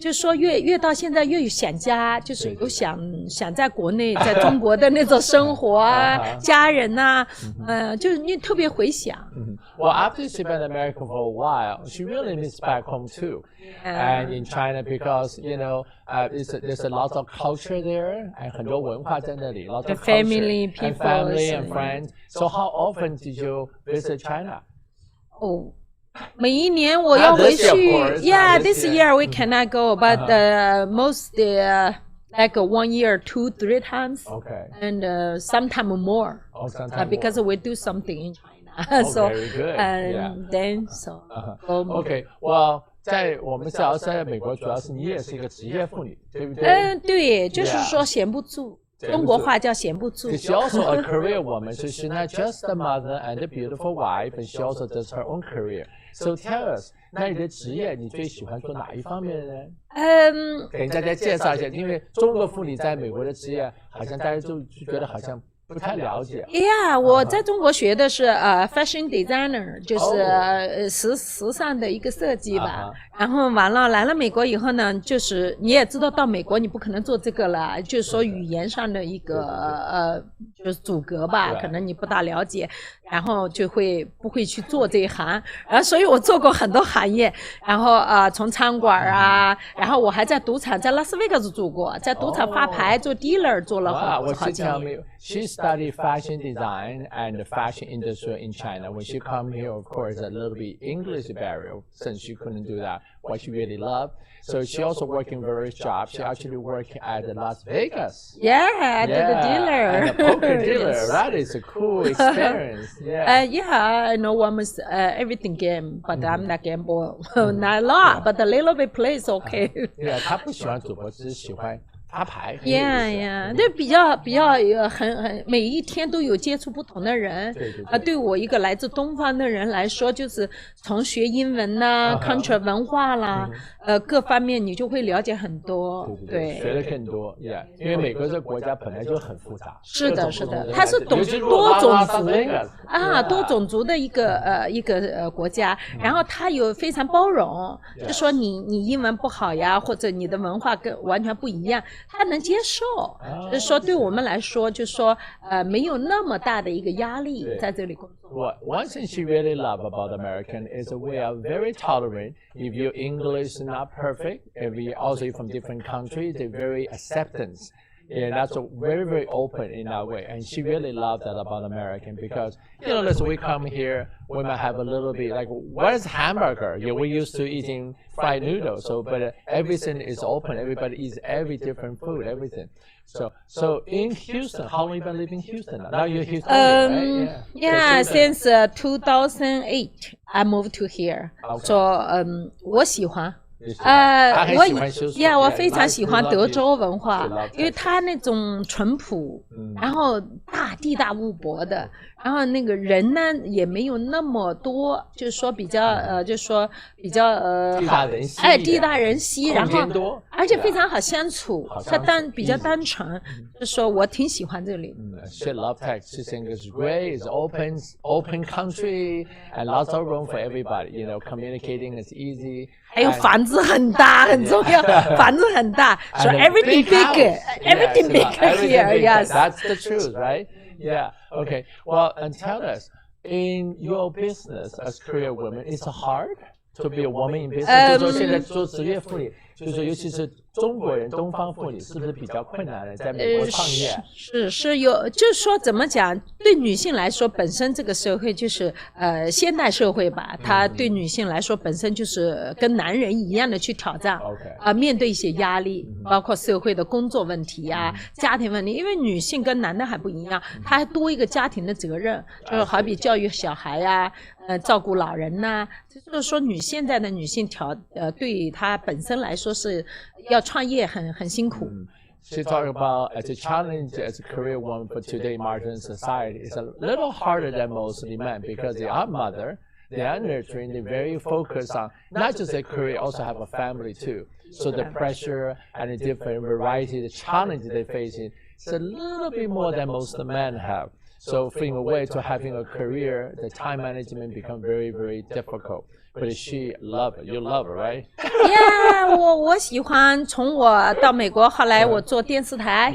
就是说越到现在越想家，就是有想在国内在中国的那种生活啊，家人啊，就是你特别回想。Well, after she been in America for a while, she really misses back home too, and in China because there's a lot of culture there, and 很多文化在那里 ，lot of family, and family and friends. So how often did you visit China? 每一年我要回去 ，Yeah, this year we cannot go, but most like 1 year, 2-3 times. Okay. And sometime more. Because we do something in China. So very good. And then so. Okay. Well. 我们只要在美国，主要是你也是一个职业妇女，对不对？对，就是说闲不住。中国话叫闲不住。She's also a career woman, so she's not just a mother and a beautiful wife, and she also does her own career. So tell us, 那你的职业你最喜欢做哪一方面的呢？给大家介绍一下，因为中国妇女在美国的职业，好像大家就觉得好像不太了解。Yeah, 我在中国学的是fashion designer， 就是时尚的一个设计吧。然后完了来了美国以后呢，就是你也知道到美国你不可能做这个了，就是说语言上的一个就是阻隔吧，可能你不大了解，然后就不会去做这一行。所以我做过很多行业，然后从餐馆啊，然后我还在赌场，在拉斯维加斯住过，在赌场发牌做 dealer 做了好几年。She studied fashion design and the fashion industry in China. When she come here, of course, a little bit English barrier since she couldn't do that. What she really loved. So she also working various jobs. She actually working at Las Vegas. Yeah, the dealer. And a poker dealer. Yes. That is a cool experience. Yeah, I know almost everything game, but I'm not gamble. Not a lot, but a little bit plays okay. Yeah, 她不喜欢赌博，只是喜欢。发牌 ，Yeah， 这比较很每一天都有接触不同的人，对我一个来自东方的人来说，就是从学英文啦、culture 文化啦，各方面你就会了解很多，对，学的更多 ，Yeah， 因为美国这个国家本来就很复杂，是的，它是多种族多种族的一个国家，然后它有非常包容，就说你英文不好呀，或者你的文化完全不一样。他能接受，就是说对我们来说，就是说没有那么大的一个压力在这里工作。One thing she really loved about American is we are very tolerant. If your English is not perfect, if we also from different countries, they're very acceptance. Yeah, that's very, very open in that way. And she really loved that about American because, as we come here, we might have a little bit like, what is hamburger? Yeah, we're used to eating fried noodles. So, but everything is open. Everybody eats every different food, everything. So in Houston, how long have you been living in Houston? Now you're Houston, right? Yeah, since 2008, I moved to here. Okay. So, 我喜欢。我非常喜欢德州文化，因为它那种淳朴，然后地大物博的，然后那个人呢也没有那么多，就是说比较地大人稀，然后而且非常好相处，它比较单纯，就是说我挺喜欢这里。She loves Texas. She thinks it's great. It's open country, and lots of room for everybody. Communicating is easy. 还有房子很大，很重要。房子很大，so everything big, everything big here. Yes, that's the truth, right? Yeah. Okay. Well, and tell us, in your business as career woman, it's hard to be a woman in business. 就说现在做职业妇女，就是说尤其是中国人东方妇女是不是比较困难的在美国创业？是有，就是说怎么讲，对女性来说，本身这个社会就是现代社会吧，它对女性来说本身就是跟男人一样的去挑战，面对一些压力，包括社会的工作问题啊、家庭问题，因为女性跟男的还不一样，她还多一个家庭的责任，就是好比教育小孩呀、照顾老人呐、就是说现在的女性对她本身来说是要创业很辛苦。She talked about as a challenge as a career woman for today modern society. It's a little harder than most men because they are mother, they are nurturing, they're very focused on not just a career, also have a family too. So the pressure and the different variety, the challenge they're facing, it's a little bit more than most men have. So from a way to having a career, the time management become very, very difficult. But she love it. You love it, right? Yeah, 我喜欢。从我到美国，后来我做电视台，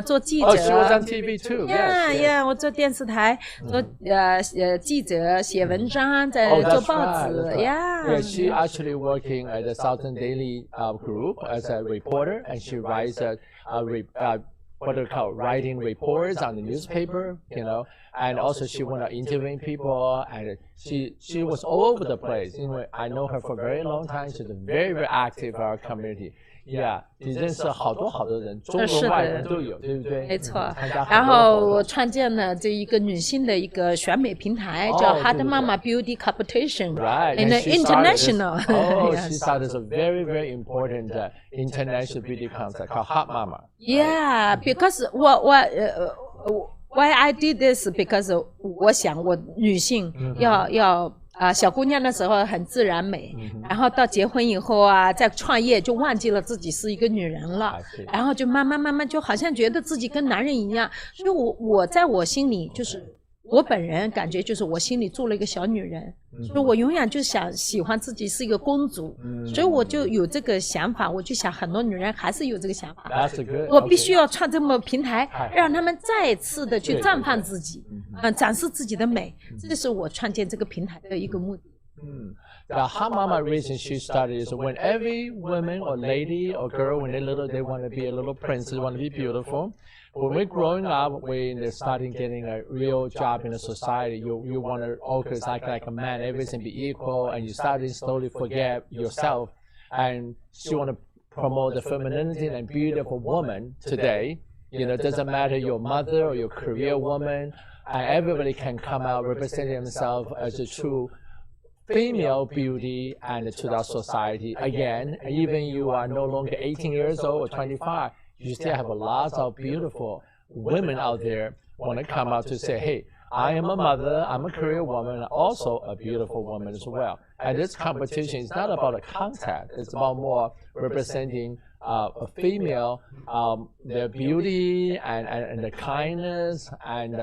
做记者。Oh, she was on TV too. Yeah, 我做电视台，做记者，写文章，做报纸。Yeah, she actually working at the Southern Daily Group as a reporter, and she writes what do you call writing reports on the newspaper, you know, and also she went out interviewing people, and she was all over the place. You know, I know her for a very long time. She's very, very active in our community. Yeah, 你认识好多人，中国外人都有，对不对？没错。然后我创建了这一个女性的一个选美平台，叫 Hot Mama Beauty Competition, Right, and international. She started a very, very important international beauty contest called Hot Mama. Yeah, because why I did this because 我想我女性要小姑娘的时候很自然美，然后到结婚以后啊，在创业就忘记了自己是一个女人了，然后就慢慢就好像觉得自己跟男人一样，所以我在我心里就是我本人感觉就是我心里住了一个小女人，所以我永远就喜欢自己是一个公主，所以我就有这个想法，我就想很多女人还是有这个想法，我必须要创这么平台，让他们再次的去绽放自己，展示自己的美，这就是我创建这个平台的一个目的。The Hot Mama reason she started is when every woman or lady or girl, when they're little, they want to be a little princess, want to be beautiful. When we're growing up, when they're starting getting a real job in the society, you want to always act like a man, everything be equal, and you start to slowly forget yourself. And she want to promote the femininity and beauty of a woman today. You know, it doesn't matter your mother or your career woman, everybody can come out representing themselves as a true female beauty and to that society. Again, even you are no longer 18 years old or 25, you still have a lot of beautiful women out there want to come out to say, hey, I am a mother, I'm a career woman, also a beautiful woman as well. And this competition is not about a contest, it's about more representing a female, their beauty and the kindness and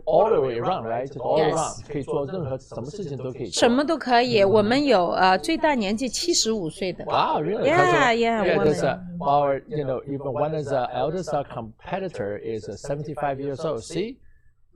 all the way around, right? Just all around. 可以做任何什么事情都可以做。什么都可以，我们有最大年纪75岁的。Wow, really? Yeah. There's our, you know, even one of the eldest competitor is 75 years old. See,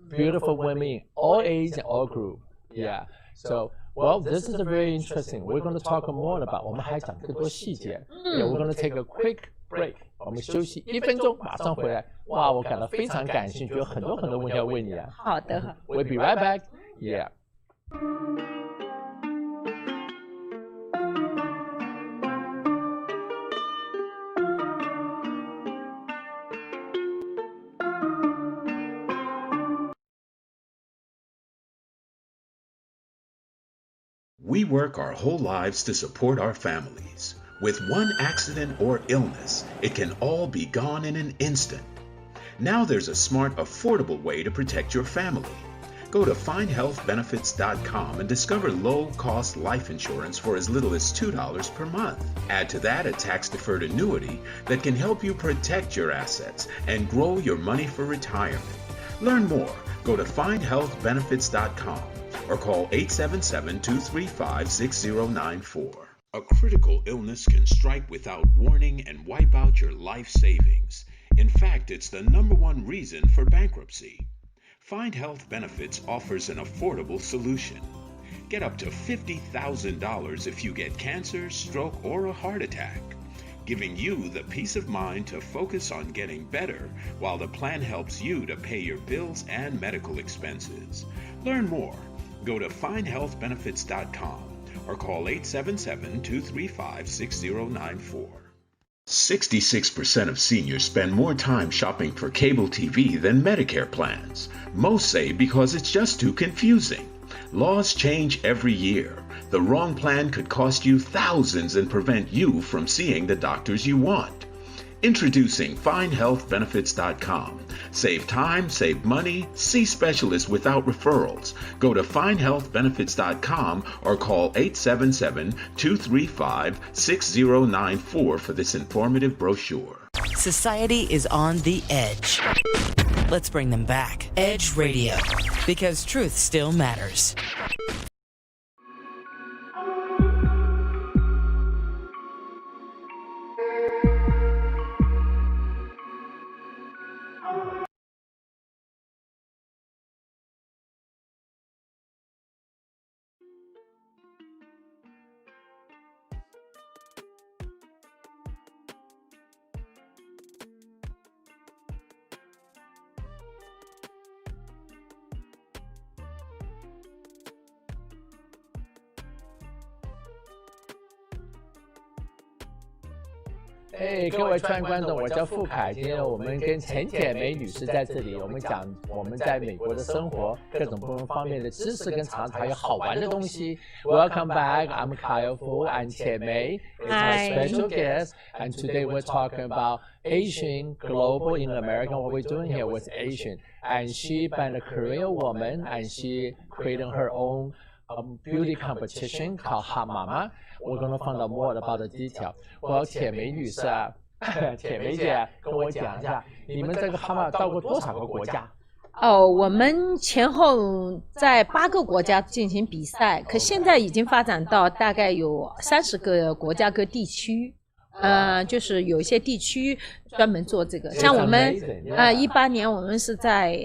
beautiful women, all age and all group. Yeah. So. Well, this is very interesting. We're going to talk more about. 我们还讲更多细节。Yeah, we're going to take a quick break. 我们休息1分钟，马上回来。哇，我感到非常感兴趣，有很多问题要问你啊。好的。We'll be right back. Yeah. We work our whole lives to support our families. With one accident or illness, it can all be gone in an instant. Now there's a smart, affordable way to protect your family. Go to findhealthbenefits.com and discover low-cost life insurance for as little as $2 per month. Add to that a tax-deferred annuity that can help you protect your assets and grow your money for retirement. Learn more. Go to findhealthbenefits.com. or call 877-235-6094. A critical illness can strike without warning and wipe out your life savings. In fact, it's the #1 reason for bankruptcy. Find Health Benefits offers an affordable solution. Get up to $50,000 if you get cancer, stroke, or a heart attack. giving you the peace of mind to focus on getting better while the plan helps you to pay your bills and medical expenses. Learn more. Go to findhealthbenefits.com or call 877-235-6094. 66% of seniors spend more time shopping for cable TV than Medicare plans. Most say because it's just too confusing. Laws change every year. The wrong plan could cost you thousands and prevent you from seeing the doctors you want. Introducing FindHealthBenefits.com. Save time, save money, see specialists without referrals. Go to FindHealthBenefits.com or call 877-235-6094 for this informative brochure. Society is on the edge. Let's bring them back. Edge Radio, because truth still matters.各位川观众，我叫傅凯。今天我们跟陈铁梅女士在这里，我们讲我们在美国的生活，各种不同方面的知识跟常识，还有好玩的东西。Welcome back. I'm Kyle Fu and 铁梅 is my special guest, and today we're talking about Asian, global in America. What we're doing here was Asian, and she been a Korean woman, and she created her own beauty competition called Hot Mama. We're going to find out more about the detail. 我铁梅女士啊，铁梅姐跟我讲一下，你们这个 Hot Mama 到过多少个国家？我们前后在8个国家进行比赛，可现在已经发展到大概有30个国家和地区。就是有一些地区专门做这个，像我们18年我们是在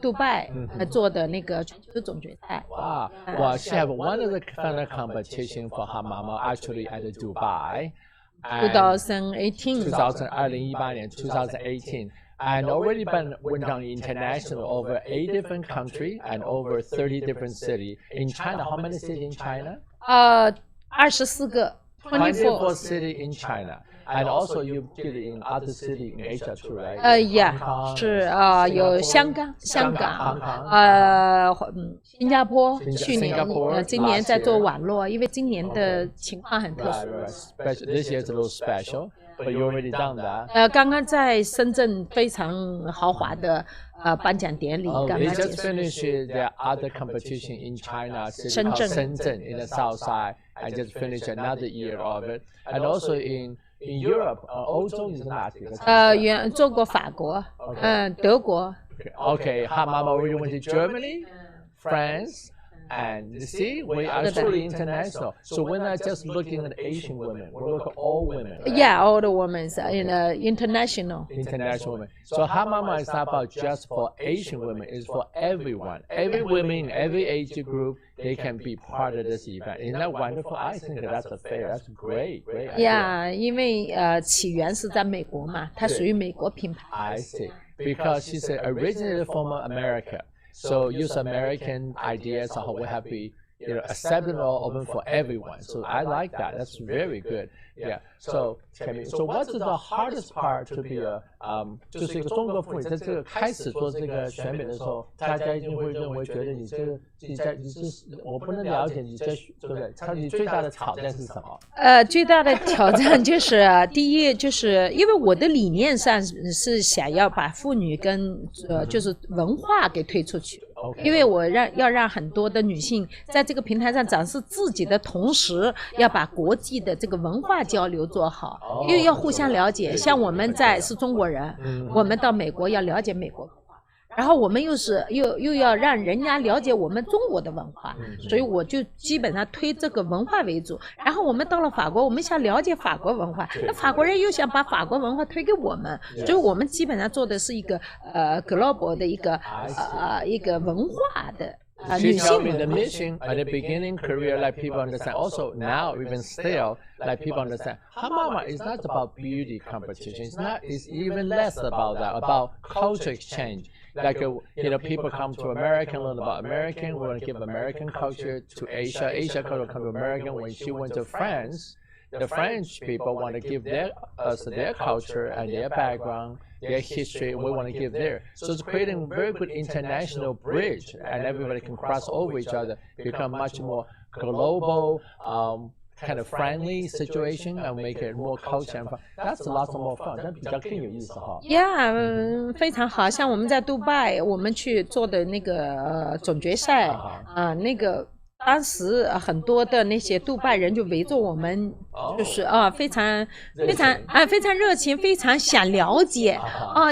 杜拜做的那个全球总决赛。Wow, well, she have one of the final competition for Hot Mama actually at Dubai. 2018. 2018年 2018. And already went on international over 8 different countries and over 30 different cities. In China, how many cities in China? 24个。24 cities in China. And also you did it in other cities in Asia too, right? Yeah, 是有香港、新加坡，去年今年在做网络，因为今年的情况很特殊。This year is a little special, but you already done that. 刚刚在深圳非常豪华的颁奖典礼刚刚结束。They just finished their other competition in China, Shenzhen in the south side, and just finished another year of it. And also in Europe, 欧洲你是哪几个城市？做过法国，德国。Okay, Hot Mama already went to Germany, France, and you see, we are truly international. So we're not just looking at Asian women, we look at all women. Right? Yeah, all the women are international. International women. So Hot Mama is not about just for Asian women, it's for everyone. Every woman in every age group, they can be part of this event. Isn't that wonderful? I think that's fair. That's great idea. Yeah, 因为起源是在美国嘛，它属于美国品牌。I see. Because she said originated from America. So use American ideas, so we have to be accepted or open for everyone. So I like that. That's very good. Yeah. So what's the hardest part to be a 就是一个中国妇女在这个开始做这个选美的时候，大家一定会认为觉得你这我不能了解你这对不对？你最大的挑战是什么？最大的挑战就是第一就是因为我的理念上是想要把妇女跟就是文化给推出去。因为我要让很多的女性在这个平台上展示自己的同时，要把国际的这个文化交流做好，因为要互相了解。像我们是中国人，我们到美国要了解美国文化，然后我们又要让人家了解我们中国的文化，所以我就基本上推这个文化为主。然后我们到了法国，我们想了解法国文化，那法国人又想把法国文化推给我们，所以我们基本上做的是一个global 的一个文化的 She 女 told 性 me the mission at the beginning career, like people understand. Also now, even still, like people understand. Hamama is not about beauty competition. It's not. It's even less about that. About culture exchange. Like people come to America, learn about American. We want to give American culture to Asia. Asia culture come to American. When she went to France, the French people want to give us their culture and their background, their history. We want to give there. So it's creating a very good international bridge, and everybody can cross over each other, become much more global, kind of friendly situation, and make it more culture and fun. That's lots more fun. 那比较更有意思哈。Yeah，非常好。像我们在杜拜，我们去做的那个总决赛那个当时很多的那些杜拜人就围着我们，就是非常热情，非常想了解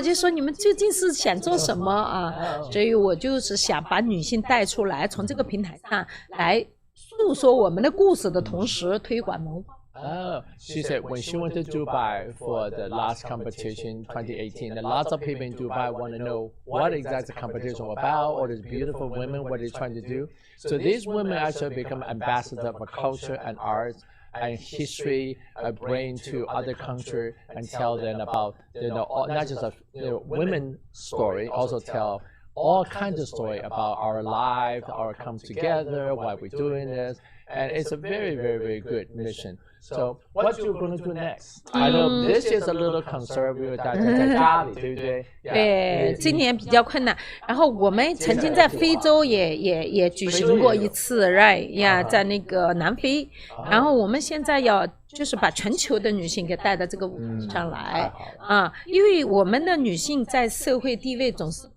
就说你们究竟是想做什么所以我就是想把女性带出来，从这个平台上来诉说我们的故事的同时推广文化。She said when she went to Dubai for the last competition 2018, that lots of people in Dubai want to know what exactly the competition was about, or these beautiful women, what they're trying to do. So these women actually become ambassadors for culture and arts and history, bring to other countries and tell them about, not just a women story, also tell all kinds of story about our life, our come together, why we're doing this. And it's a very, very, very good mission. So what you're going to do next? I know this is a little conservative, 大家在家里，对不对？对，今年比较困难。然后我们曾经在非洲也举行过一次 ，right 呀，在那个南非。然后我们现在要就是把全球的女性给带到这个舞台上来因为我们的女性在社会地位总是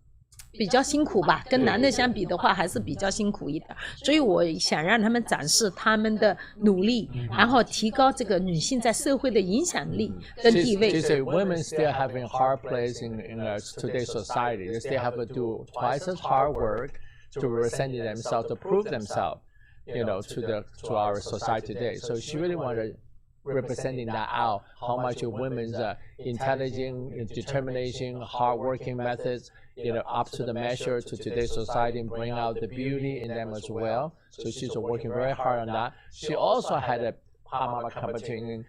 比较辛苦吧，跟男的相比的话还是比较辛苦一点，所以我想让他们展示他们的努力，然后提高这个女性在社会的影响力跟地位。She said women still having a hard place in today's society. They still have to do twice as hard work to represent themselves, to prove themselves, to our society today. So she really wanted representing that out, how much women's intelligence, determination, hard-working methods, up to the measure to today's society and bring out the beauty in them as well. So she's working very hard on that. She also had a Hamama competition in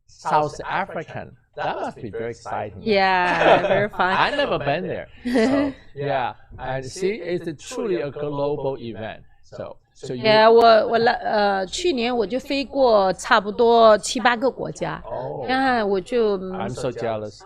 South African. That must be very exciting. Yeah, very fun. I've never been there. So, yeah, and see, it's truly a global event. So yeah, 我去年我就飞过差不多7、8个国家。我就 I'm so jealous.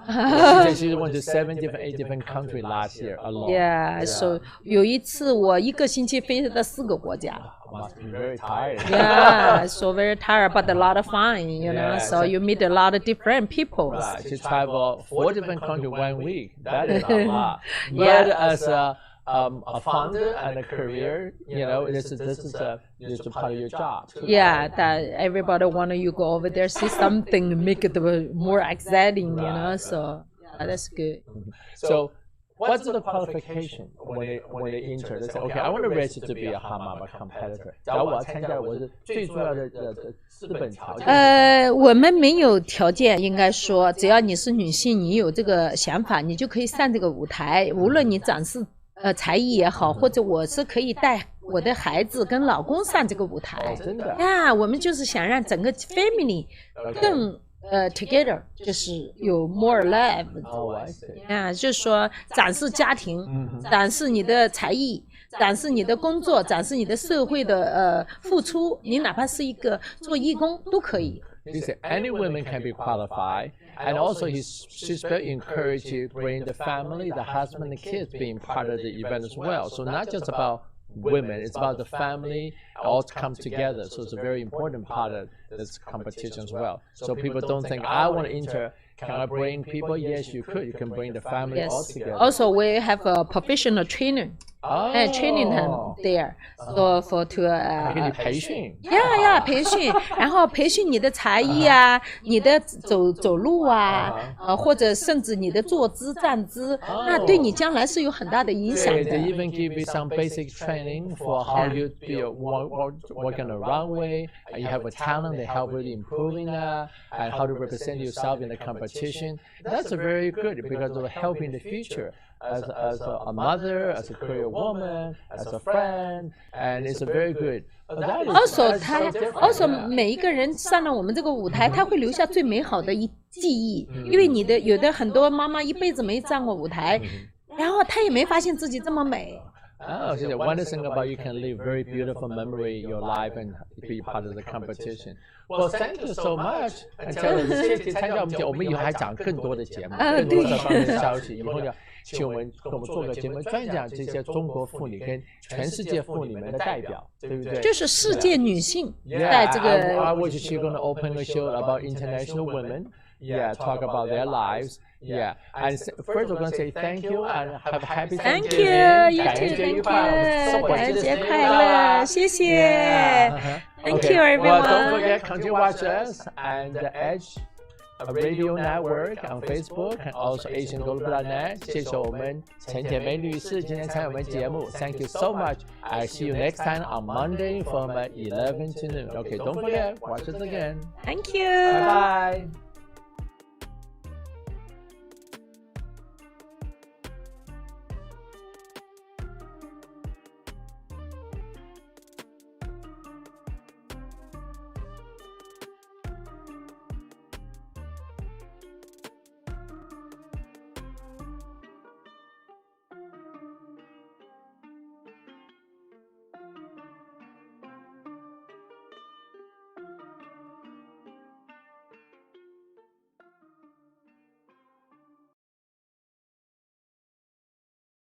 She went to 7 different, 8 different countries last year alone. Yeah, so 有一次我1个星期飞到4个国家。Must be very tired. Yeah, so very tired, but a lot of fun, know. So you meet a lot of different people. Right. She traveled 4 different countries 1 week. That is a lot. But as a founder and a career, this is a part of your job. Yeah, that everybody want you go over there, see something, make it more exciting, So that's good. So what's the qualification when they enter? They say, okay, I want to register to be a Hamama competitor. 假如我要参加，我是最重要的资本条件。我们没有条件，应该说，只要你是女性，你有这个想法，你就可以上这个舞台。无论你展示才艺也好，或者我是可以带我的孩子跟老公上这个舞台。真的呀，我们就是想让整个 family 更together， 就是有 more love。就是说展示家庭，展示你的才艺，展示你的工作，展示你的社会的付出。你哪怕是一个做义工都可以。He said any women can be qualified, and also she's very encouraged to bring the family, the husband, the kids being part of the event as well. So not just about women, it's about the family all come together. So it's a very important part of this competition as well. So people don't think I want to enter. Can I bring people? Yes, you could. You can bring the family all together. Also, we have a professional trainer. Training them there, so for to 给你培训。培训，然后培训你的才艺你的走路或者甚至你的坐姿站姿，那对你将来是有很大的影响的。They even give you some basic training for how you walk on the runway. You have a talent, can help with improving and how to represent yourself in the competition. That's very good because it will help in the future as a mother, as a career woman, as a friend, and it's very good. That is, also 每一个人上了我们这个舞台，他会留下最美好的记忆，因为有的很多妈妈一辈子没上过舞台，然后她也没发现自己这么美。Oh, so the one thing about you can leave very beautiful memory in your life and be part of the competition. Well, thank you so much. 谢谢参加我们节目，我们以后还讲更多的节目，更多的方面的消息。以后要请我们做个节目，专讲这些中国妇女跟全世界妇女们的代表，对不对？就是世界女性在这个。I was just going to open a show about international women. Yeah, talk about their lives. Yeah, and first we're going to say thank you and have a happy Thank Thanksgiving. you, you too, thank you. 感恩节快乐，谢谢。Thank you, everyone. Well, don't forget, continue to watch us and the Edge Radio Network on Facebook and also AsianGlobal.net. 谢谢我们陈铁梅女士今天参与我们节目。Thank you so much. I see you next time on Monday from 11 to noon. Okay, don't forget, watch us again. Thank you. Bye bye.